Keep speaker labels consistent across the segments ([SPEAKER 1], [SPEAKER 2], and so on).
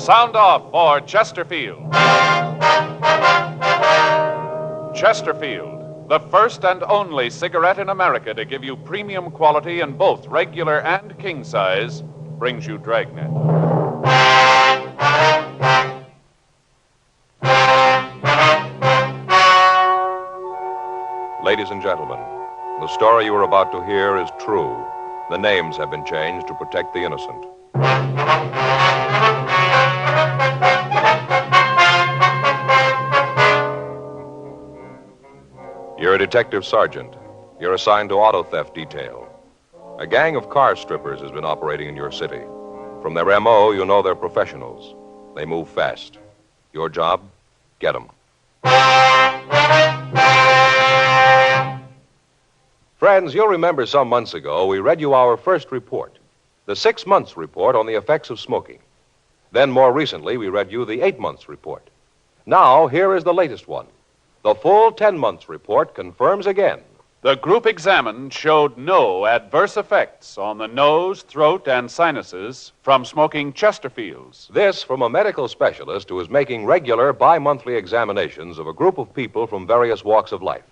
[SPEAKER 1] Sound off for Chesterfield. Chesterfield, the first and only cigarette in America to give you premium quality in both regular and king size, brings you Dragnet.
[SPEAKER 2] Ladies and gentlemen, the story you are about to hear is true. The names have been changed to protect the innocent. You're a detective sergeant. You're assigned to auto theft detail. A gang of car strippers has been operating in your city. From their M.O., you know they're professionals. They move fast. Your job? Get them. Friends, you'll remember some months ago we read you our first report, the 6 months report on the effects of smoking. Then more recently, we read you the 8 months report. Now, here is the latest one. The full 10 months report confirms again.
[SPEAKER 1] The group examined showed no adverse effects on the nose, throat, and sinuses from smoking Chesterfields.
[SPEAKER 2] This from a medical specialist who is making regular bi-monthly examinations of a group of people from various walks of life.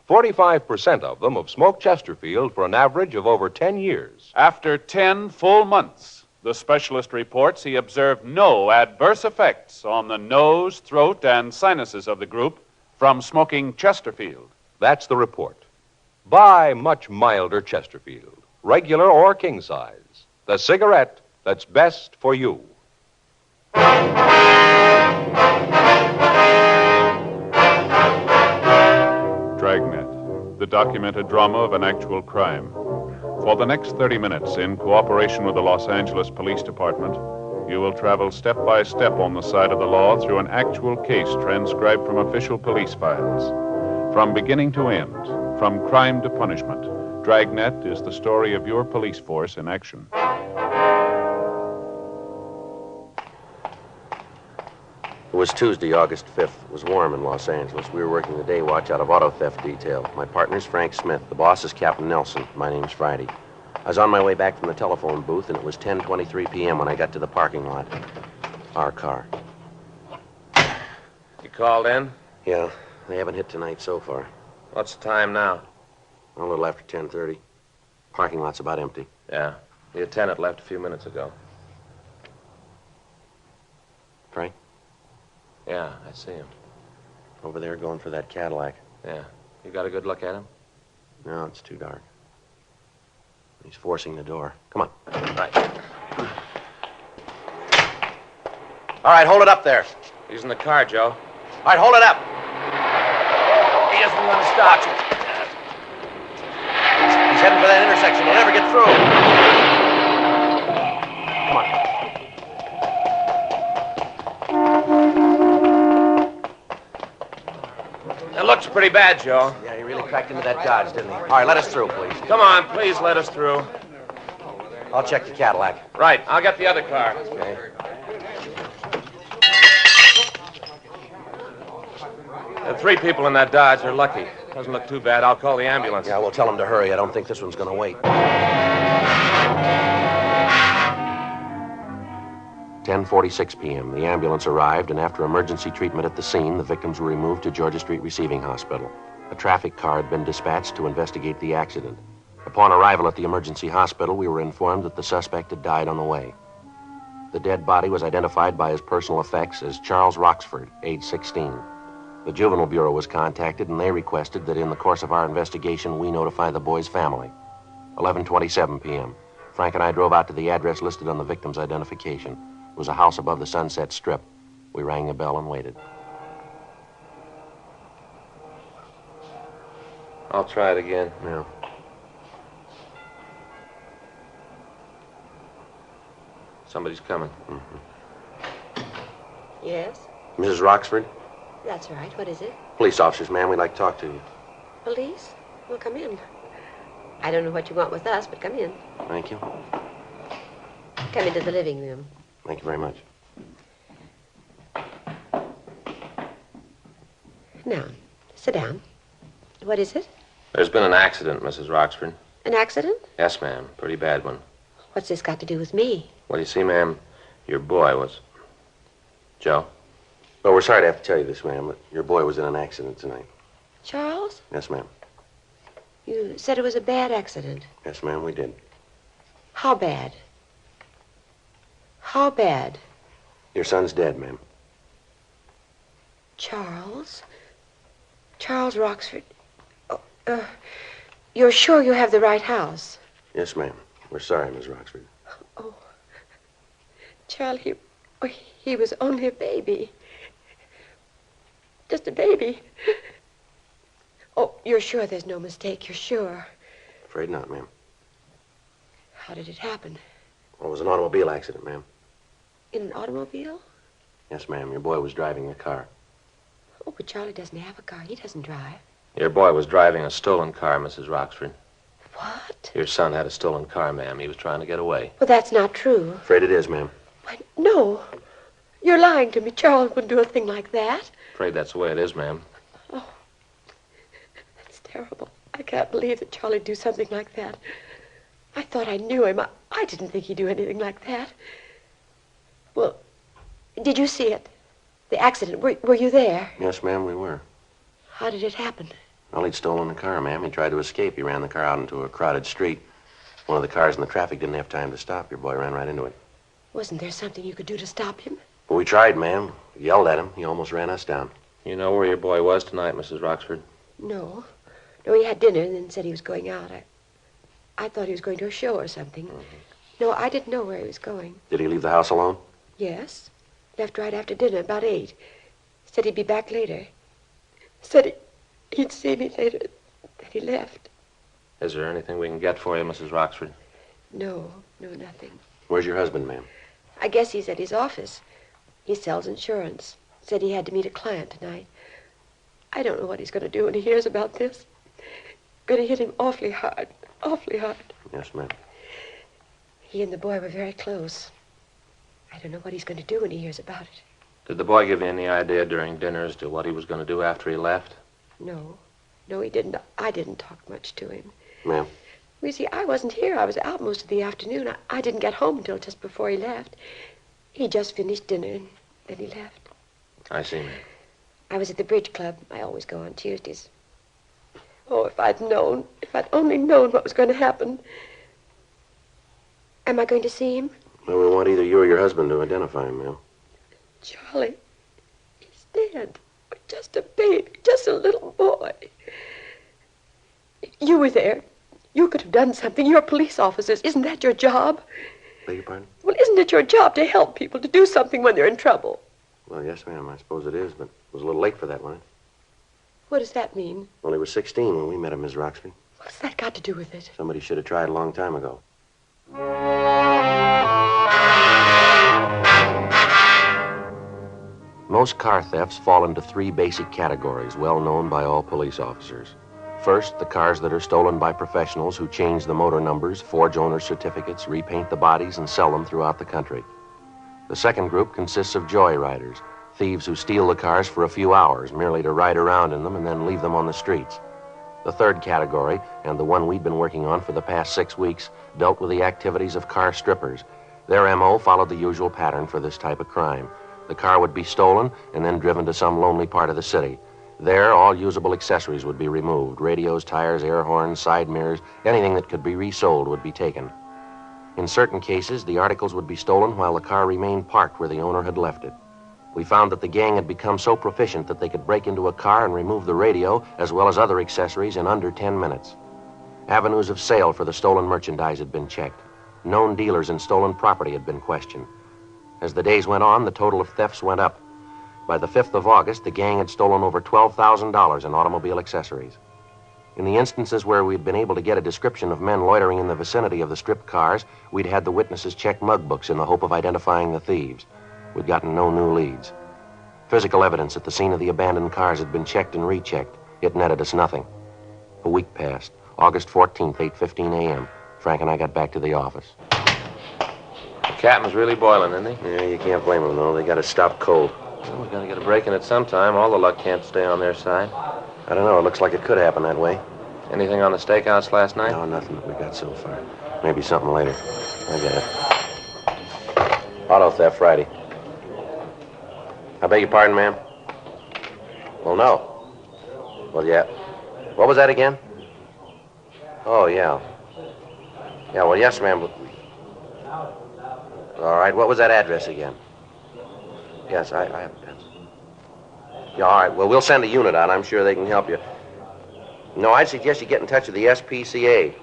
[SPEAKER 2] 45% of them have smoked Chesterfield for an average of over 10 years.
[SPEAKER 1] After 10 full months, the specialist reports he observed no adverse effects on the nose, throat, and sinuses of the group from smoking Chesterfield.
[SPEAKER 2] That's the report. Buy much milder Chesterfield, regular or king size. The cigarette that's best for you.
[SPEAKER 1] Dragnet, the documented drama of an actual crime. For the next 30 minutes, in cooperation with the Los Angeles Police Department, you will travel step by step on the side of the law through an actual case transcribed from official police files. From beginning to end, from crime to punishment, Dragnet is the story of your police force in action.
[SPEAKER 3] It was Tuesday, August 5th. It was warm in Los Angeles. We were working the day watch out of auto theft detail. My partner's Frank Smith. The boss is Captain Nelson. My name's Friday. I was on my way back from the telephone booth, and it was 10:23 p.m. when I got to the parking lot. Our car.
[SPEAKER 4] You called in?
[SPEAKER 3] Yeah, they haven't hit tonight so far.
[SPEAKER 4] What's the time now?
[SPEAKER 3] A little after 10:30. Parking lot's about empty.
[SPEAKER 4] Yeah. The attendant left a few minutes ago.
[SPEAKER 3] Frank?
[SPEAKER 4] Yeah, I see him.
[SPEAKER 3] Over there going for that Cadillac.
[SPEAKER 4] Yeah. You got a good look at him?
[SPEAKER 3] No, it's too dark. He's forcing the door. Come on.
[SPEAKER 4] Right.
[SPEAKER 3] All right, hold it up there.
[SPEAKER 4] He's in the car, Joe.
[SPEAKER 3] All right, hold it up. He isn't going to stop. He's heading for that intersection. He'll never get through. Come on.
[SPEAKER 4] It looks pretty bad, Joe.
[SPEAKER 3] Yeah, he really cracked into that Dodge, didn't he? All right, let us through, please.
[SPEAKER 4] Come on, please let us through.
[SPEAKER 3] I'll check the Cadillac.
[SPEAKER 4] Right, I'll get the other car.
[SPEAKER 3] Okay.
[SPEAKER 4] The 3 people in that Dodge are lucky. Doesn't look too bad. I'll call the ambulance.
[SPEAKER 3] Yeah, we'll tell him to hurry. I don't think this one's going to wait. 10:46 p.m. The ambulance arrived, and after emergency treatment at the scene, the victims were removed to Georgia Street Receiving Hospital. A traffic car had been dispatched to investigate the accident. Upon arrival at the emergency hospital, we were informed that the suspect had died on the way. The dead body was identified by his personal effects as Charles Roxford, age 16. The Juvenile Bureau was contacted, and they requested that in the course of our investigation, we notify the boy's family. 11:27 p.m. Frank and I drove out to the address listed on the victim's identification. It was a house above the Sunset Strip. We rang the bell and waited.
[SPEAKER 4] I'll try it again.
[SPEAKER 3] Yeah.
[SPEAKER 4] Somebody's coming.
[SPEAKER 5] Yes,
[SPEAKER 3] Mrs. Roxford?
[SPEAKER 5] that's right. What is it?
[SPEAKER 3] Police officers, ma'am. We'd like to talk to you.
[SPEAKER 5] Police? Well, come in. I don't know what you want with us, but come in.
[SPEAKER 3] Thank you.
[SPEAKER 5] Come into the living room.
[SPEAKER 3] Thank you very much.
[SPEAKER 5] Now, sit down. What is it?
[SPEAKER 4] There's been an accident, Mrs. Roxford.
[SPEAKER 5] An accident?
[SPEAKER 4] Yes, ma'am. Pretty bad one.
[SPEAKER 5] What's this got to do with me?
[SPEAKER 4] Well, you see, ma'am, your boy was... Joe?
[SPEAKER 3] Well, we're sorry to have to tell you this, ma'am, but your boy was in an accident tonight.
[SPEAKER 5] Charles?
[SPEAKER 3] Yes, ma'am.
[SPEAKER 5] You said it was a bad accident.
[SPEAKER 3] Yes, ma'am, we did.
[SPEAKER 5] How bad? How bad?
[SPEAKER 3] Your son's dead, ma'am.
[SPEAKER 5] Charles? Charles Roxford? Oh, you're sure you have the right house?
[SPEAKER 3] Yes, ma'am. We're sorry, Miss Roxford.
[SPEAKER 5] Oh, Charles, he was only a baby. Just a baby. Oh, you're sure there's no mistake? You're sure?
[SPEAKER 3] Afraid not, ma'am.
[SPEAKER 5] How did it happen?
[SPEAKER 3] Well, it was an automobile accident, ma'am.
[SPEAKER 5] In an automobile?
[SPEAKER 3] Yes, ma'am. Your boy was driving a car.
[SPEAKER 5] Oh, but Charlie doesn't have a car. He doesn't drive.
[SPEAKER 4] Your boy was driving a stolen car, Mrs. Roxford.
[SPEAKER 5] What?
[SPEAKER 4] Your son had a stolen car, ma'am. He was trying to get away.
[SPEAKER 5] Well, that's not true.
[SPEAKER 3] Afraid it is, ma'am.
[SPEAKER 5] Why, no. You're lying to me. Charles wouldn't do a thing like that.
[SPEAKER 4] Afraid that's the way it is, ma'am.
[SPEAKER 5] Oh, that's terrible. I can't believe that Charlie'd do something like that. I thought I knew him. I didn't think he'd do anything like that. Well, did you see it? The accident. Were you there?
[SPEAKER 3] Yes, ma'am, we were.
[SPEAKER 5] How did it happen?
[SPEAKER 3] Well, he'd stolen the car, ma'am. He tried to escape. He ran the car out into a crowded street. One of the cars in the traffic didn't have time to stop. Your boy ran right into it.
[SPEAKER 5] Wasn't there something you could do to stop him?
[SPEAKER 3] Well, we tried, ma'am. We yelled at him. He almost ran us down.
[SPEAKER 4] You know where your boy was tonight, Mrs. Roxford?
[SPEAKER 5] No. No, he had dinner and then said he was going out. I thought he was going to a show or something.
[SPEAKER 3] Mm-hmm.
[SPEAKER 5] No, I didn't know where he was going.
[SPEAKER 3] Did he leave the house alone?
[SPEAKER 5] Yes. Left right after dinner, about 8. Said he'd be back later. Said he'd see me later. Then he left.
[SPEAKER 4] Is there anything we can get for you, Mrs. Roxford?
[SPEAKER 5] No, nothing.
[SPEAKER 3] Where's your husband, ma'am?
[SPEAKER 5] I guess he's at his office. He sells insurance. Said he had to meet a client tonight. I don't know what he's going to do when he hears about this. Going to hit him awfully hard. Awfully hard.
[SPEAKER 3] Yes, ma'am.
[SPEAKER 5] He and the boy were very close. I don't know what he's going to do when he hears about it.
[SPEAKER 4] Did the boy give you any idea during dinner as to what he was going to do after he left?
[SPEAKER 5] No, he didn't. I didn't talk much to him.
[SPEAKER 3] Ma'am?
[SPEAKER 5] You see, I wasn't here. I was out most of the afternoon. I didn't get home until just before he left. He just finished dinner and then he left.
[SPEAKER 4] I see, ma'am.
[SPEAKER 5] I was at the bridge club. I always go on Tuesdays. Oh, if I'd only known what was going to happen. Am I going to see him?
[SPEAKER 3] Well, we want either you or your husband to identify him, ma'am.
[SPEAKER 5] Charlie, he's dead. Just a baby, just a little boy. You were there. You could have done something. You're police officers. Isn't that your job?
[SPEAKER 3] Beg your pardon?
[SPEAKER 5] Well, isn't it your job to help people, to do something when they're in trouble?
[SPEAKER 3] Well, yes, ma'am. I suppose it is, but it was a little late for that, wasn't it?
[SPEAKER 5] What does that mean?
[SPEAKER 3] Well, he was 16 when we met him, Miss Roxford.
[SPEAKER 5] What's that got to do with it?
[SPEAKER 3] Somebody should have tried a long time ago. Most car thefts fall into 3 basic categories, well known by all police officers. First, the cars that are stolen by professionals who change the motor numbers, forge owner certificates, repaint the bodies, and sell them throughout the country. The second group consists of joyriders, thieves who steal the cars for a few hours, merely to ride around in them and then leave them on the streets. The third category, and the one we've been working on for the past 6 weeks, dealt with the activities of car strippers. Their M.O. followed the usual pattern for this type of crime. The car would be stolen and then driven to some lonely part of the city. There, all usable accessories would be removed. Radios, tires, air horns, side mirrors, anything that could be resold would be taken. In certain cases, the articles would be stolen while the car remained parked where the owner had left it. We found that the gang had become so proficient that they could break into a car and remove the radio as well as other accessories in under 10 minutes. Avenues of sale for the stolen merchandise had been checked. Known dealers in stolen property had been questioned. As the days went on, the total of thefts went up. By the 5th of August, the gang had stolen over $12,000 in automobile accessories. In the instances where we'd been able to get a description of men loitering in the vicinity of the stripped cars, we'd had the witnesses check mug books in the hope of identifying the thieves. We'd gotten no new leads. Physical evidence at the scene of the abandoned cars had been checked and rechecked. It netted us nothing. A week passed. August 14th, 8:15 a.m. Frank and I got back to the office.
[SPEAKER 4] The captain's really boiling, isn't he?
[SPEAKER 3] Yeah, you can't blame them, though. They got to stop cold.
[SPEAKER 4] Well, we're going to get a break in it sometime. All the luck can't stay on their side.
[SPEAKER 3] I don't know. It looks like it could happen that way.
[SPEAKER 4] Anything on the stakeouts last night?
[SPEAKER 3] No, nothing that we got so far. Maybe something later. I get it. Auto theft Friday. I beg your pardon, ma'am? Well, no. Well, yeah. What was that again? Oh, yeah. Yeah, well, yes, ma'am. All right, what was that address again? Yes, I have a pencil. Yeah, all right, well, we'll send a unit out. I'm sure they can help you. No, I'd suggest you get in touch with the SPCA.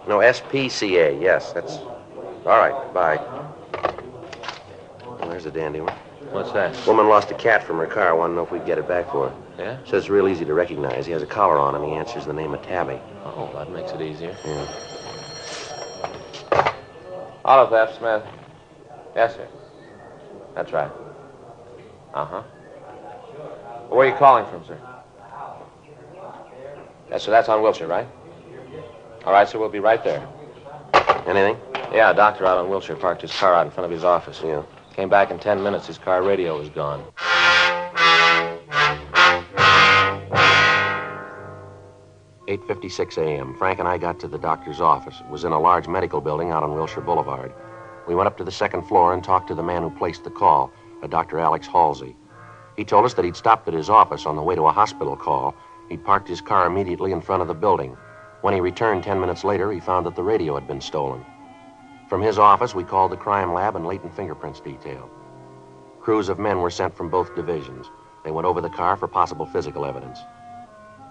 [SPEAKER 3] No, SPCA, yes, that's... All right, bye. Well, there's a dandy one.
[SPEAKER 4] What's that?
[SPEAKER 3] Woman lost a cat from her car. Want to know if we can get it back for her.
[SPEAKER 4] Yeah?
[SPEAKER 3] Says it's real easy to recognize. He has a collar on him. He answers the name of Tabby.
[SPEAKER 4] Oh, that makes it easier.
[SPEAKER 3] Yeah.
[SPEAKER 4] Auto theft, Smith. Yes, sir. That's right. Uh-huh. Where are you calling from, sir? Yes, sir, that's on Wilshire, right? All right, sir, we'll be right there.
[SPEAKER 3] Anything?
[SPEAKER 4] Yeah, a doctor out on Wilshire parked his car out in front of his office.
[SPEAKER 3] Yeah.
[SPEAKER 4] Came back in 10 minutes. His car radio was gone.
[SPEAKER 3] "8:56 a.m. Frank and I got to the doctor's office. It was in a large medical building out on Wilshire Boulevard. We went up to the second floor and talked to the man who placed the call, a Dr. Alex Halsey. He told us that he'd stopped at his office on the way to a hospital call. He'd parked his car immediately in front of the building. When he returned 10 minutes later, he found that the radio had been stolen. From his office, we called the crime lab and latent fingerprints detail. Crews of men were sent from both divisions. They went over the car for possible physical evidence.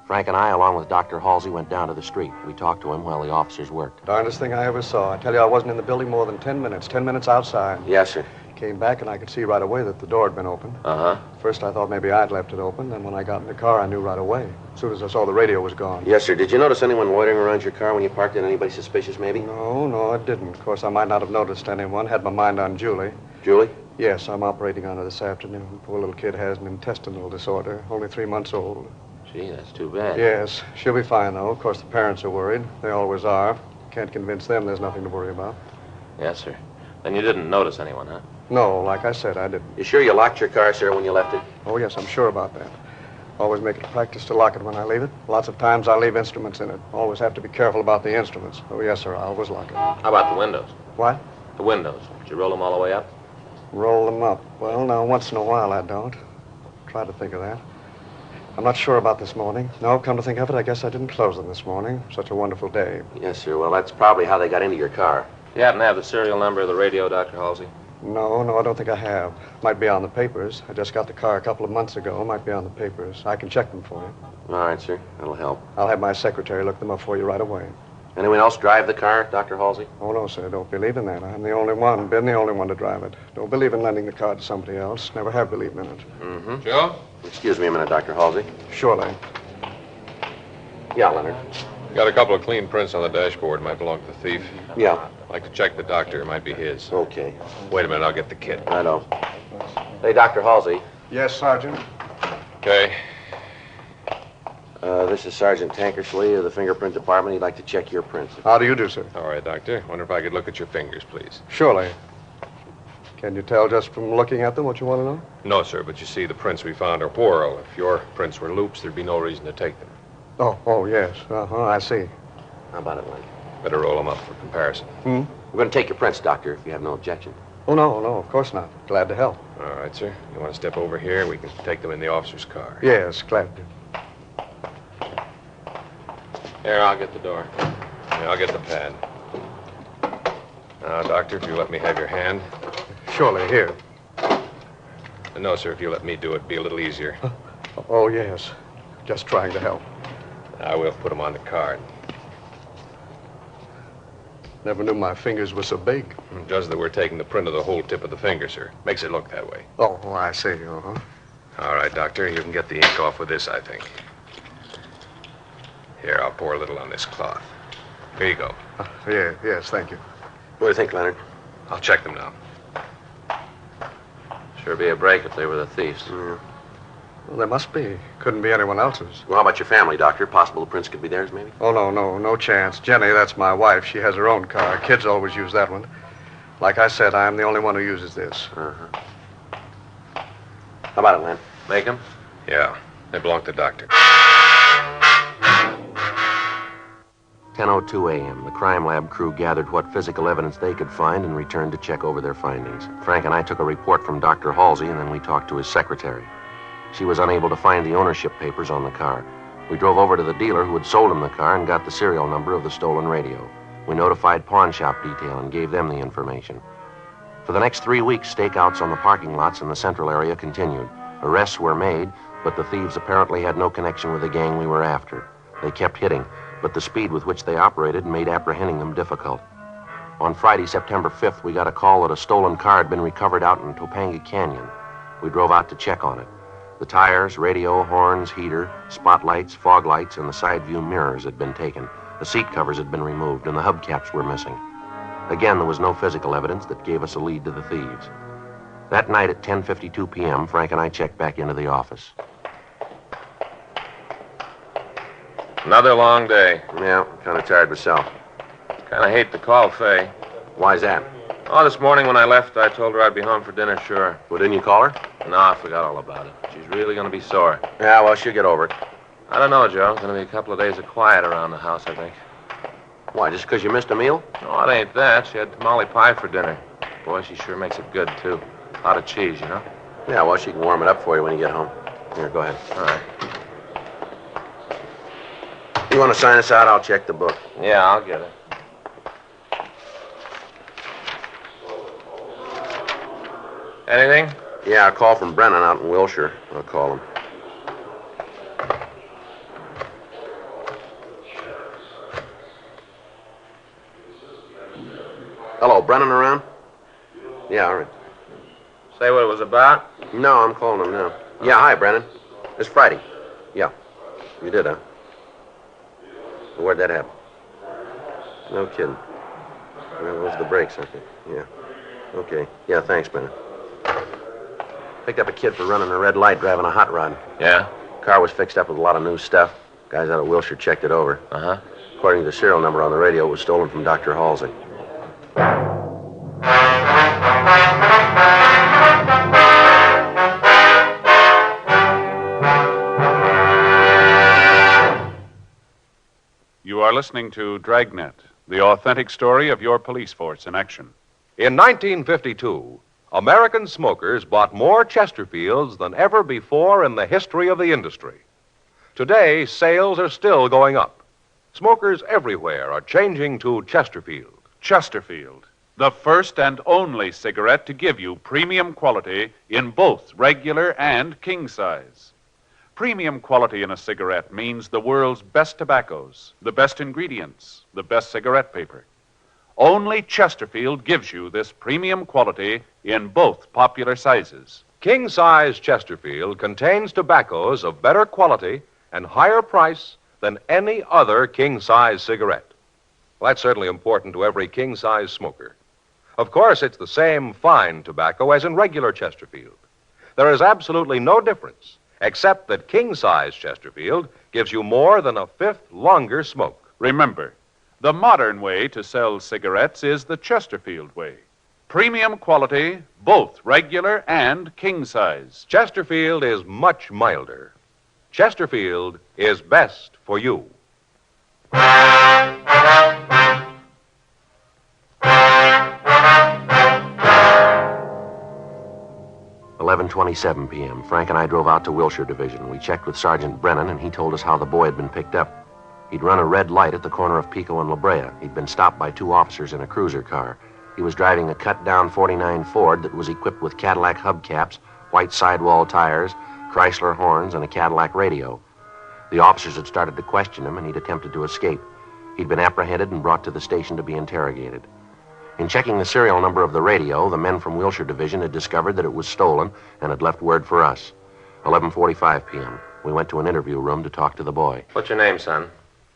[SPEAKER 3] Frank and I, along with Dr. Halsey, went down to the street. We talked to him while the officers worked.
[SPEAKER 6] Darndest thing I ever saw. I tell you, I wasn't in the building more than 10 minutes. 10 minutes outside.
[SPEAKER 3] Yes, sir.
[SPEAKER 6] Came back, and I could see right away that the door had been opened.
[SPEAKER 3] Uh-huh.
[SPEAKER 6] First, I thought maybe I'd left it open. Then when I got in the car, I knew right away. As soon as I saw the radio was gone.
[SPEAKER 3] Yes, sir. Did you notice anyone loitering around your car when you parked it? Anybody suspicious, maybe?
[SPEAKER 6] No, I didn't. Of course, I might not have noticed anyone. Had my mind on Julie.
[SPEAKER 3] Julie?
[SPEAKER 6] Yes, I'm operating on her this afternoon. Poor little kid has an intestinal disorder. Only 3 months old.
[SPEAKER 4] Gee, that's too bad.
[SPEAKER 6] Yes, she'll be fine, though. Of course, the parents are worried. They always are. Can't convince them there's nothing to worry about.
[SPEAKER 4] Yes, sir. Then you didn't notice anyone, huh?
[SPEAKER 6] No, like I said, I didn't.
[SPEAKER 3] You sure you locked your car, sir, when you left it?
[SPEAKER 6] Oh, yes, I'm sure about that. Always make it a practice to lock it when I leave it. Lots of times I leave instruments in it. Always have to be careful about the instruments. Oh, yes, sir, I always lock it.
[SPEAKER 4] How about the windows?
[SPEAKER 6] What?
[SPEAKER 4] The windows. Did you roll them all the way up?
[SPEAKER 6] Roll them up. Well, now, once in a while I don't. Try to think of that. I'm not sure about this morning. No, come to think of it, I guess I didn't close them this morning. Such a wonderful day.
[SPEAKER 3] Yes, sir. Well, that's probably how they got into your car.
[SPEAKER 4] You happen to have the serial number of the radio, Dr. Halsey?
[SPEAKER 6] No, I don't think I have. Might be on the papers. I just got the car a couple of months ago. Might be on the papers. I can check them for you.
[SPEAKER 3] All right, sir. That'll help.
[SPEAKER 6] I'll have my secretary look them up for you right away.
[SPEAKER 3] Anyone else drive the car, Dr. Halsey?
[SPEAKER 6] Oh, no, sir. Don't believe in that. I'm the only one. Been the only one to drive it. Don't believe in lending the car to somebody else. Never have believed in it.
[SPEAKER 3] Mm-hmm.
[SPEAKER 1] Joe?
[SPEAKER 3] Excuse me a minute, Dr. Halsey.
[SPEAKER 6] Surely.
[SPEAKER 3] Yeah, Leonard.
[SPEAKER 7] Got a couple of clean prints on the dashboard. Might belong to the thief.
[SPEAKER 3] Yeah.
[SPEAKER 7] I'd like to check the doctor. It might be his.
[SPEAKER 3] Okay.
[SPEAKER 7] Wait a minute. I'll get the kit.
[SPEAKER 3] I know. Hey, Dr. Halsey.
[SPEAKER 6] Yes, Sergeant.
[SPEAKER 7] Okay.
[SPEAKER 3] This is Sergeant Tankersley of the fingerprint department. He'd like to check your prints.
[SPEAKER 6] How do you do, sir?
[SPEAKER 7] All right, doctor. Wonder if I could look at your fingers, please.
[SPEAKER 6] Surely. Can you tell just from looking at them what you want to know?
[SPEAKER 7] No, sir, but you see, the prints we found are whorl. If your prints were loops, there'd be no reason to take them.
[SPEAKER 6] Oh, yes. I see.
[SPEAKER 3] How about it, Link?
[SPEAKER 7] Better roll them up for comparison.
[SPEAKER 6] Hmm?
[SPEAKER 3] We're going to take your prints, Doctor, if you have no objection.
[SPEAKER 6] Oh, no, of course not. Glad to help.
[SPEAKER 7] All right, sir. You want to step over here? We can take them in the officer's car.
[SPEAKER 6] Yes, glad to.
[SPEAKER 4] Here, I'll get the door.
[SPEAKER 7] Yeah, I'll get the pad. Now, doctor, if you let me have your hand.
[SPEAKER 6] Surely, here.
[SPEAKER 7] No, sir, if you let me do it, it'd be a little easier.
[SPEAKER 6] Oh, yes. Just trying to help.
[SPEAKER 7] I will put them on the card.
[SPEAKER 6] Never knew my fingers were so big.
[SPEAKER 7] Judge that we're taking the print of the whole tip of the finger, sir. Makes it look that way.
[SPEAKER 6] Oh, I see. Uh-huh.
[SPEAKER 7] All right, doctor, you can get the ink off with this, I think. Here, I'll pour a little on this cloth. Here you go.
[SPEAKER 6] Yes, thank you.
[SPEAKER 3] What do you think, Leonard?
[SPEAKER 7] I'll check them now.
[SPEAKER 4] Sure be a break if they were the thieves.
[SPEAKER 3] Yeah.
[SPEAKER 6] Well, there must be. Couldn't be anyone else's.
[SPEAKER 3] Well, how about your family, Doctor? Possible the prints could be theirs, maybe?
[SPEAKER 6] Oh, no chance. Jenny, that's my wife. She has her own car. Kids always use that one. Like I said, I'm the only one who uses this.
[SPEAKER 3] Uh-huh. How about it, Len?
[SPEAKER 4] Make them?
[SPEAKER 7] Yeah, they belong to the doctor.
[SPEAKER 3] 10:02 a.m. The crime lab crew gathered what physical evidence they could find and returned to check over their findings. Frank and I took a report from Dr. Halsey, and then we talked to his secretary. She was unable to find the ownership papers on the car. We drove over to the dealer who had sold him the car and got the serial number of the stolen radio. We notified pawn shop detail and gave them the information. For the next 3 weeks, stakeouts on the parking lots in the central area continued. Arrests were made, but the thieves apparently had no connection with the gang we were after. They kept hitting, but the speed with which they operated made apprehending them difficult. On Friday, September 5th, we got a call that a stolen car had been recovered out in Topanga Canyon. We drove out to check on it. The tires, radio, horns, heater, spotlights, fog lights, and the side view mirrors had been taken. The seat covers had been removed, and the hubcaps were missing. Again, there was no physical evidence that gave us a lead to the thieves. That night at 10:52 p.m., Frank and I checked back into the office.
[SPEAKER 4] Another long day.
[SPEAKER 3] Yeah, kind of tired myself.
[SPEAKER 4] Kind of hate to call Faye.
[SPEAKER 3] Why's that?
[SPEAKER 4] Oh, this morning when I left, I told her I'd be home for dinner, sure.
[SPEAKER 3] Well, didn't you call her?
[SPEAKER 4] No, I forgot all about it. She's really going to be sore.
[SPEAKER 3] Yeah, well, she'll get over it.
[SPEAKER 4] I don't know, Joe. It's going to be a couple of days of quiet around the house, I think.
[SPEAKER 3] Why, just because you missed a meal?
[SPEAKER 4] No, it ain't that. She had tamale pie for dinner. Boy, she sure makes it good, too. A lot of cheese, you know?
[SPEAKER 3] Yeah, well, she can warm it up for you when you get home. Here, go ahead.
[SPEAKER 4] All right.
[SPEAKER 3] You want to sign us out? I'll check the book.
[SPEAKER 4] Yeah, I'll get it. Anything?
[SPEAKER 3] Yeah, a call from Brennan out in Wilshire. I'll call him. Hello, Brennan around? Yeah, all right.
[SPEAKER 4] Say what it was about?
[SPEAKER 3] No, I'm calling him now. Yeah, hi, Brennan. It's Friday. Yeah. You did, huh? Where'd that happen? No kidding. Well, those are the brakes, I think. Yeah. Okay. Yeah, thanks, Brennan. Picked up a kid for running a red light driving a hot rod.
[SPEAKER 4] Yeah?
[SPEAKER 3] Car was fixed up with a lot of new stuff. Guys out of Wilshire checked it over.
[SPEAKER 4] Uh-huh.
[SPEAKER 3] According to the serial number on the radio, it was stolen from Dr. Halsey.
[SPEAKER 1] You are listening to Dragnet, the authentic story of your police force in action.
[SPEAKER 2] In 1952, American smokers bought more Chesterfields than ever before in the history of the industry. Today, sales are still going up. Smokers everywhere are changing to Chesterfield.
[SPEAKER 1] Chesterfield, the first and only cigarette to give you premium quality in both regular and king size. Premium quality in a cigarette means the world's best tobaccos, the best ingredients, the best cigarette paper. Only Chesterfield gives you this premium quality in both popular sizes.
[SPEAKER 2] King-size Chesterfield contains tobaccos of better quality and higher price than any other king-size cigarette. Well, that's certainly important to every king-size smoker. Of course, it's the same fine tobacco as in regular Chesterfield. There is absolutely no difference, except that king-size Chesterfield gives you more than a fifth longer smoke.
[SPEAKER 1] Remember, the modern way to sell cigarettes is the Chesterfield way. Premium quality, both regular and king size.
[SPEAKER 2] Chesterfield is much milder. Chesterfield is best for you.
[SPEAKER 3] 11:27 p.m. Frank and I drove out to Wilshire Division. We checked with Sergeant Brennan, and he told us how the boy had been picked up. He'd run a red light at the corner of Pico and La Brea. He'd been stopped by two officers in a cruiser car. He was driving a cut-down 49 Ford that was equipped with Cadillac hubcaps, white sidewall tires, Chrysler horns, and a Cadillac radio. The officers had started to question him, and he'd attempted to escape. He'd been apprehended and brought to the station to be interrogated. In checking the serial number of the radio, the men from Wilshire Division had discovered that it was stolen and had left word for us. 11:45 p.m. We went to an interview room to talk to the boy.
[SPEAKER 4] What's your name, son?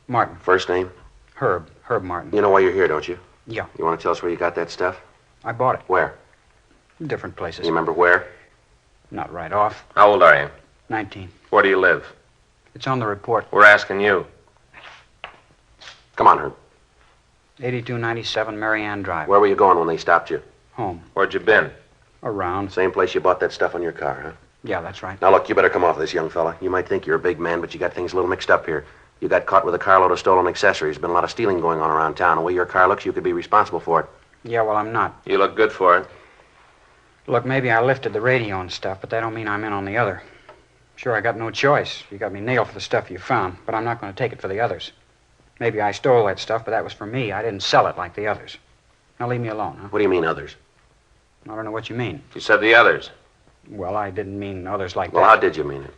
[SPEAKER 8] Martin.
[SPEAKER 3] First name?
[SPEAKER 8] Herb Martin.
[SPEAKER 3] You know why you're here, don't you?
[SPEAKER 8] Yeah,
[SPEAKER 3] You want to tell us where you got that stuff?
[SPEAKER 8] I bought it.
[SPEAKER 3] Where?
[SPEAKER 8] Different places.
[SPEAKER 3] You remember where?
[SPEAKER 8] Not right off.
[SPEAKER 4] How old are you?
[SPEAKER 8] 19.
[SPEAKER 4] Where do you live?
[SPEAKER 8] It's on the report.
[SPEAKER 4] We're asking you.
[SPEAKER 3] Come on, Herb.
[SPEAKER 8] 8297 Marianne Drive.
[SPEAKER 3] Where were you going when they stopped you?
[SPEAKER 8] Home.
[SPEAKER 4] Where'd you been?
[SPEAKER 8] Around.
[SPEAKER 3] Same place you bought that stuff on your car, huh?
[SPEAKER 8] Yeah, that's right.
[SPEAKER 3] Now, look, you better come off this, young fella. You might think you're a big man, but you got things a little mixed up here. You got caught with a carload of stolen accessories. Been a lot of stealing going on around town. The way your car looks, you could be responsible for it.
[SPEAKER 8] Yeah, well, I'm not.
[SPEAKER 4] You look good for it.
[SPEAKER 8] Look, maybe I lifted the radio and stuff, but that don't mean I'm in on the other. Sure, I got no choice. You got me nailed for the stuff you found, but I'm not going to take it for the others. Maybe I stole that stuff, but that was for me. I didn't sell it like the others. Now leave me alone, huh?
[SPEAKER 3] What do you mean, others?
[SPEAKER 8] I don't know what you mean.
[SPEAKER 4] You said the others.
[SPEAKER 8] Well, I didn't mean others like
[SPEAKER 3] Well,
[SPEAKER 8] that.
[SPEAKER 3] how did you mean it?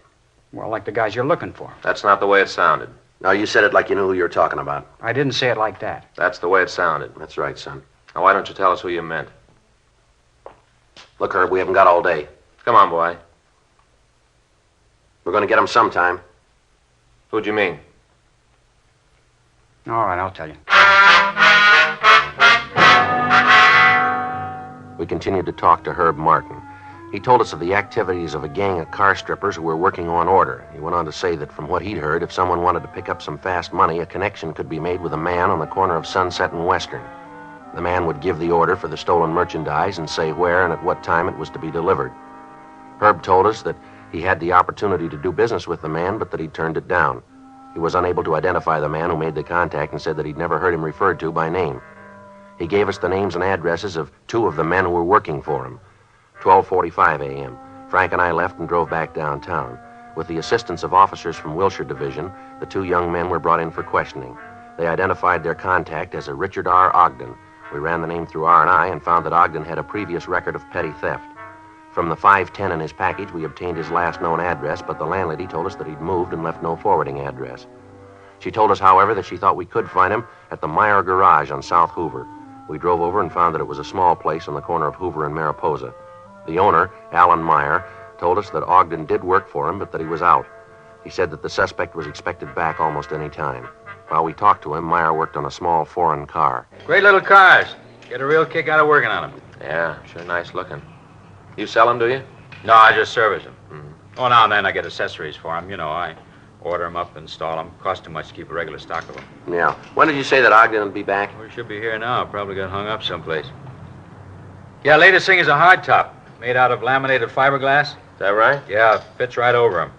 [SPEAKER 8] Well, like the guys you're looking for.
[SPEAKER 4] That's not the way it sounded.
[SPEAKER 3] No, you said it like you knew who you were talking about.
[SPEAKER 8] I didn't say it like that.
[SPEAKER 4] That's the way it sounded.
[SPEAKER 3] That's right, son.
[SPEAKER 4] Now, why don't you tell us who you meant?
[SPEAKER 3] Look, Herb, we haven't got all day.
[SPEAKER 4] Come on, boy.
[SPEAKER 3] We're going to get him sometime.
[SPEAKER 4] Who'd you mean?
[SPEAKER 8] All right, I'll tell you.
[SPEAKER 3] We continued to talk to Herb Martin. He told us of the activities of a gang of car strippers who were working on order. He went on to say that from what he'd heard, if someone wanted to pick up some fast money, a connection could be made with a man on the corner of Sunset and Western. The man would give the order for the stolen merchandise and say where and at what time it was to be delivered. Herb told us that he had the opportunity to do business with the man, but that he turned it down. He was unable to identify the man who made the contact and said that he'd never heard him referred to by name. He gave us the names and addresses of two of the men who were working for him. 12:45 a.m. Frank and I left and drove back downtown. With the assistance of officers from Wilshire Division, the two young men were brought in for questioning. They identified their contact as a Richard R. Ogden. We ran the name through R&I and found that Ogden had a previous record of petty theft. From the 510 in his package, we obtained his last known address, but the landlady told us that he'd moved and left no forwarding address. She told us, however, that she thought we could find him at the Meyer Garage on South Hoover. We drove over and found that it was a small place on the corner of Hoover and Mariposa. The owner, Alan Meyer, told us that Ogden did work for him, but that he was out. He said that the suspect was expected back almost any time. While we talked to him, Meyer worked on a small foreign car.
[SPEAKER 9] Great little cars. Get a real kick out of working on them.
[SPEAKER 4] Yeah, sure nice looking. You sell them, do you?
[SPEAKER 9] No, I just service them. Oh, now and then I get accessories for them. You know, I order them up, install them. Costs too much to keep a regular stock of them.
[SPEAKER 3] Yeah. When did you say that Ogden would be back?
[SPEAKER 9] We should be here now. Probably got hung up someplace. Yeah, latest thing is a hardtop. Made out of laminated fiberglass.
[SPEAKER 4] Is that right?
[SPEAKER 9] Yeah, fits right over them.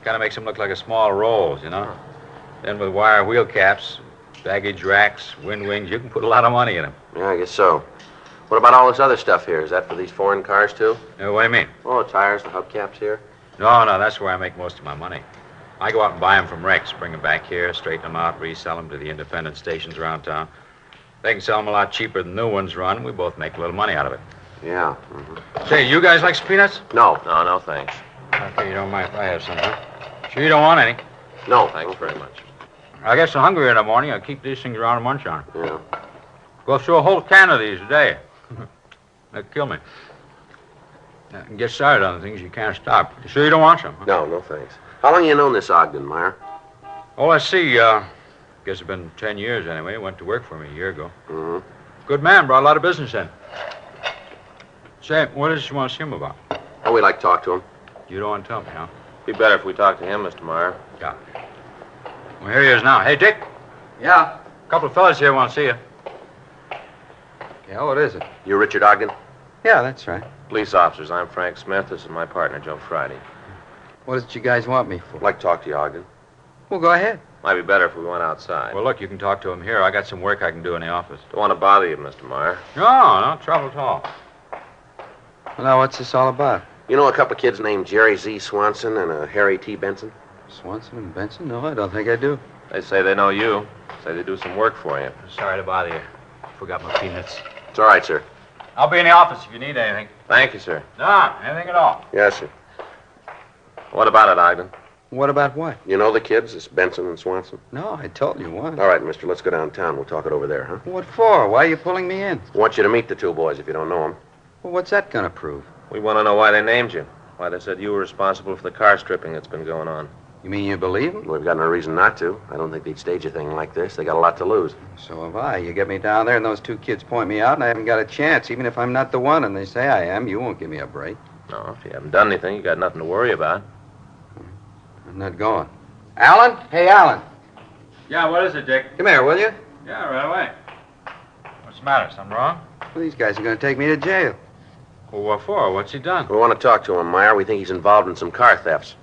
[SPEAKER 9] Kind of makes them look like a small rolls, you know? Then with wire wheel caps, baggage racks, wind wings, you can put a lot of money in them.
[SPEAKER 3] Yeah, I guess so. What about all this other stuff here? Is that for these foreign cars, too?
[SPEAKER 9] What do you mean?
[SPEAKER 3] Oh, the tires, the hubcaps here?
[SPEAKER 9] No, that's where I make most of my money. I go out and buy them from wrecks, bring them back here, straighten them out, resell them to the independent stations around town. They can sell them a lot cheaper than new ones run. We both make a little money out of it.
[SPEAKER 3] Yeah.
[SPEAKER 9] Say, you guys like some peanuts?
[SPEAKER 3] No.
[SPEAKER 4] No, thanks.
[SPEAKER 9] Okay, you don't mind if I have some, huh? Sure you don't want any?
[SPEAKER 3] No.
[SPEAKER 4] Thanks very much.
[SPEAKER 9] I get so hungry in the morning, I keep these things around and munch on.
[SPEAKER 3] Yeah.
[SPEAKER 9] Go through a whole can of these a day. That'd kill me. I can get started on things you can't stop. You sure you don't want some? Huh?
[SPEAKER 3] No, thanks. How long you known this Ogden, Meyer?
[SPEAKER 9] Oh, let's see. Guess it's been 10 years anyway. Went to work for me a year ago.
[SPEAKER 3] Mm-hmm.
[SPEAKER 9] Good man, brought a lot of business in. Say, what does she want to see him about?
[SPEAKER 3] Oh, we'd like to talk to him.
[SPEAKER 9] You don't want to tell me, huh?
[SPEAKER 4] Be better if we talked to him, Mr. Meyer.
[SPEAKER 9] Yeah. Well, here he is now. Hey, Dick.
[SPEAKER 8] Yeah?
[SPEAKER 9] A couple of fellas here want to see you.
[SPEAKER 8] Yeah, what is it?
[SPEAKER 3] You Richard Ogden?
[SPEAKER 8] Yeah, that's right.
[SPEAKER 4] Police officers, I'm Frank Smith. This is my partner, Joe Friday.
[SPEAKER 8] What is it you guys want me for?
[SPEAKER 3] I'd like to talk to you, Ogden.
[SPEAKER 8] Well, go ahead.
[SPEAKER 4] Might be better if we went outside.
[SPEAKER 9] Well, look, you can talk to him here. I got some work I can do in the office.
[SPEAKER 4] Don't want to bother you, Mr. Meyer.
[SPEAKER 9] No trouble at all.
[SPEAKER 8] Well, now, what's this all about?
[SPEAKER 3] You know a couple of kids named Jerry Z. Swanson and Harry T. Benson?
[SPEAKER 8] Swanson and Benson? No, I don't think I do.
[SPEAKER 4] They say they know you. Say they do some work for you.
[SPEAKER 9] Sorry to bother you. Forgot my peanuts.
[SPEAKER 3] It's all right, sir.
[SPEAKER 9] I'll be in the office if you need anything.
[SPEAKER 4] Thank you, sir.
[SPEAKER 9] No, anything at all.
[SPEAKER 3] Yes, sir.
[SPEAKER 4] What about it, Ogden?
[SPEAKER 8] What about what?
[SPEAKER 3] You know the kids, it's Benson and Swanson?
[SPEAKER 8] No, I told you once.
[SPEAKER 3] All right, mister, let's go downtown. We'll talk it over there, huh?
[SPEAKER 8] What for? Why are you pulling me in?
[SPEAKER 3] I want you to meet the two boys if you don't know them.
[SPEAKER 8] Well, what's that going to prove?
[SPEAKER 4] We want to know why they named you. Why they said you were responsible for the car stripping that's been going on.
[SPEAKER 8] You mean you believe them?
[SPEAKER 3] We've got no reason not to. I don't think they'd stage a thing like this. They got a lot to lose.
[SPEAKER 8] So have I. You get me down there and those two kids point me out and I haven't got a chance. Even if I'm not the one and they say I am, you won't give me a break.
[SPEAKER 4] No, if you haven't done anything, you got nothing to worry about.
[SPEAKER 8] I'm not going. Alan? Hey, Alan.
[SPEAKER 9] Yeah, what is it, Dick?
[SPEAKER 8] Come here, will you?
[SPEAKER 9] Yeah, right away. What's the matter? Something wrong?
[SPEAKER 8] Well, these guys are going to take me to jail.
[SPEAKER 9] Well, what for? What's he done?
[SPEAKER 3] We want to talk to him, Meyer. We think he's involved in some car thefts.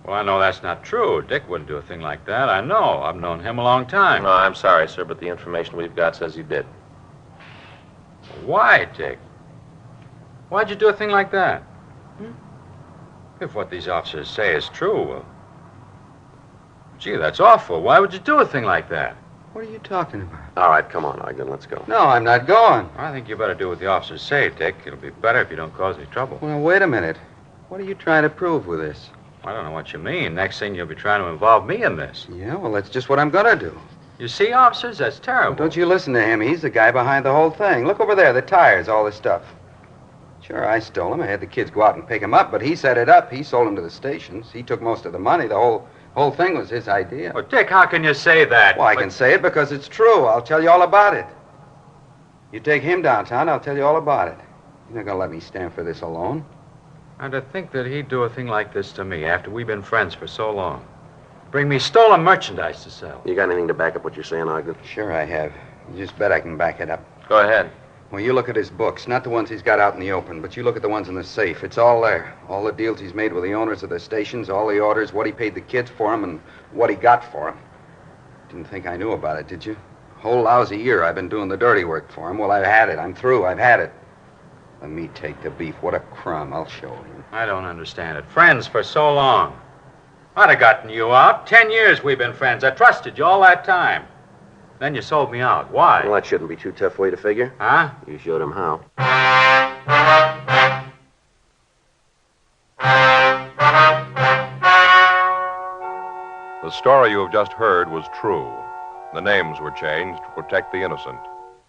[SPEAKER 9] Well, I know that's not true. Dick wouldn't do a thing like that. I know. I've known him a long time.
[SPEAKER 4] No, I'm sorry, sir, but the information we've got says he did.
[SPEAKER 9] Why, Dick? Why'd you do a thing like that? If what these officers say is true, well... Gee, that's awful. Why would you do a thing like that?
[SPEAKER 8] What are you talking about?
[SPEAKER 3] All right, come on, Ogden, let's go.
[SPEAKER 8] No, I'm not going.
[SPEAKER 9] I think you better do what the officers say, Dick. It'll be better if you don't cause any trouble.
[SPEAKER 8] Well, wait a minute. What are you trying to prove with this?
[SPEAKER 9] I don't know what you mean. Next thing you'll be trying to involve me in this.
[SPEAKER 8] Yeah, well, that's just what I'm going to do.
[SPEAKER 9] You see, officers, that's terrible.
[SPEAKER 8] Well, don't you listen to him. He's the guy behind the whole thing. Look over there, the tires, all this stuff. Sure, I stole them. I had the kids go out and pick them up, but he set it up. He sold them to the stations. He took most of the money. The whole thing was his idea.
[SPEAKER 9] Well, Dick, how can you say that?
[SPEAKER 8] Well, I can say it because it's true. I'll tell you all about it. You take him downtown, I'll tell you all about it. You're not going to let me stand for this alone.
[SPEAKER 9] And to think that he'd do a thing like this to me after we've been friends for so long. Bring me stolen merchandise to sell.
[SPEAKER 3] You got anything to back up what you're saying, Ogden?
[SPEAKER 8] Sure I have. You just bet I can back it up.
[SPEAKER 4] Go ahead.
[SPEAKER 8] Well, you look at his books, not the ones he's got out in the open, but you look at the ones in the safe. It's all there. All the deals he's made with the owners of the stations, all the orders, what he paid the kids for them, and what he got for them. Didn't think I knew about it, did you? Whole lousy year I've been doing the dirty work for him. Well, I've had it. I'm through. I've had it. Let me take the beef. What a crumb. I'll show him.
[SPEAKER 9] I don't understand it. Friends for so long. I'd have gotten you out. 10 years we've been friends. I trusted you all that time. Then you sold me out. Why?
[SPEAKER 3] Well, that shouldn't be too tough for you to figure.
[SPEAKER 9] Huh?
[SPEAKER 3] You showed him how.
[SPEAKER 2] The story you have just heard was true. The names were changed to protect the innocent.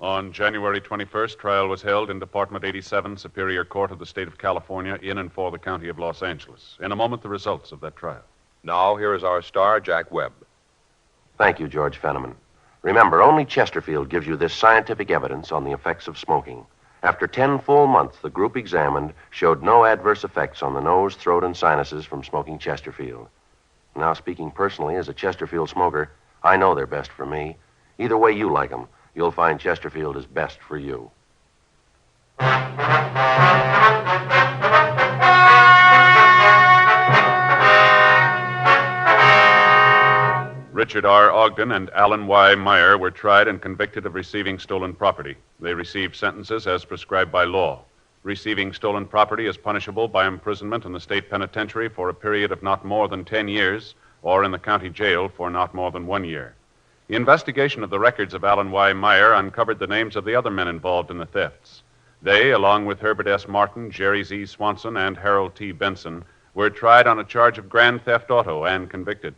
[SPEAKER 1] On January 21st, trial was held in Department 87, Superior Court of the State of California, in and for the County of Los Angeles. In a moment, the results of that trial.
[SPEAKER 2] Now, here is our star, Jack Webb.
[SPEAKER 3] Thank you, George Fenneman. Remember, only Chesterfield gives you this scientific evidence on the effects of smoking. After 10 full months, the group examined showed no adverse effects on the nose, throat, and sinuses from smoking Chesterfield. Now, speaking personally as a Chesterfield smoker, I know they're best for me. Either way you like them, you'll find Chesterfield is best for you.
[SPEAKER 1] Richard R. Ogden and Alan Y. Meyer were tried and convicted of receiving stolen property. They received sentences as prescribed by law. Receiving stolen property is punishable by imprisonment in the state penitentiary for a period of not more than 10 years, or in the county jail for not more than 1 year. The investigation of the records of Alan Y. Meyer uncovered the names of the other men involved in the thefts. They, along with Herbert S. Martin, Jerry Z. Swanson, and Harold T. Benson, were tried on a charge of grand theft auto and convicted.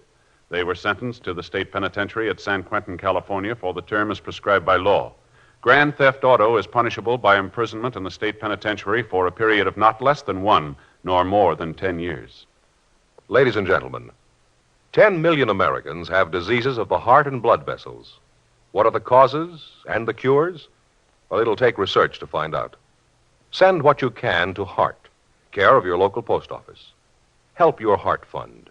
[SPEAKER 1] They were sentenced to the state penitentiary at San Quentin, California, for the term as prescribed by law. Grand theft auto is punishable by imprisonment in the state penitentiary for a period of not less than 1 nor more than 10 years.
[SPEAKER 2] Ladies and gentlemen, 10 million Americans have diseases of the heart and blood vessels. What are the causes and the cures? Well, it'll take research to find out. Send what you can to Heart, care of your local post office. Help your Heart Fund.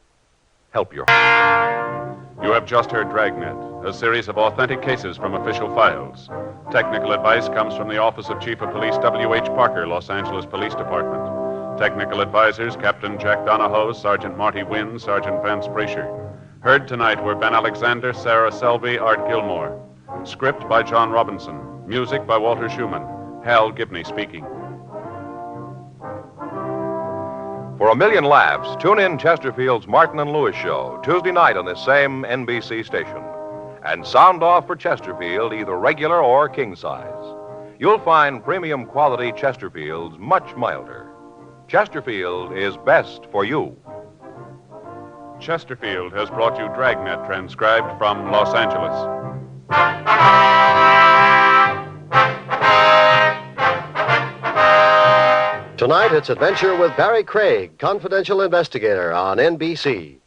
[SPEAKER 2] Help your heart.
[SPEAKER 1] You have just heard Dragnet, a series of authentic cases from official files. Technical advice comes from the Office of Chief of Police W.H. Parker, Los Angeles Police Department. Technical advisors, Captain Jack Donahoe, Sergeant Marty Wynn, Sergeant Vance Brasher. Heard tonight were Ben Alexander, Sarah Selby, Art Gilmore. Script by John Robinson. Music by Walter Schumann. Hal Gibney speaking.
[SPEAKER 2] For a million laughs, tune in Chesterfield's Martin and Lewis show, Tuesday night on this same NBC station. And sound off for Chesterfield, either regular or king size. You'll find premium quality Chesterfields much milder. Chesterfield is best for you.
[SPEAKER 1] Chesterfield has brought you Dragnet, transcribed from Los Angeles.
[SPEAKER 10] Tonight, it's Adventure with Barry Craig, confidential investigator on NBC.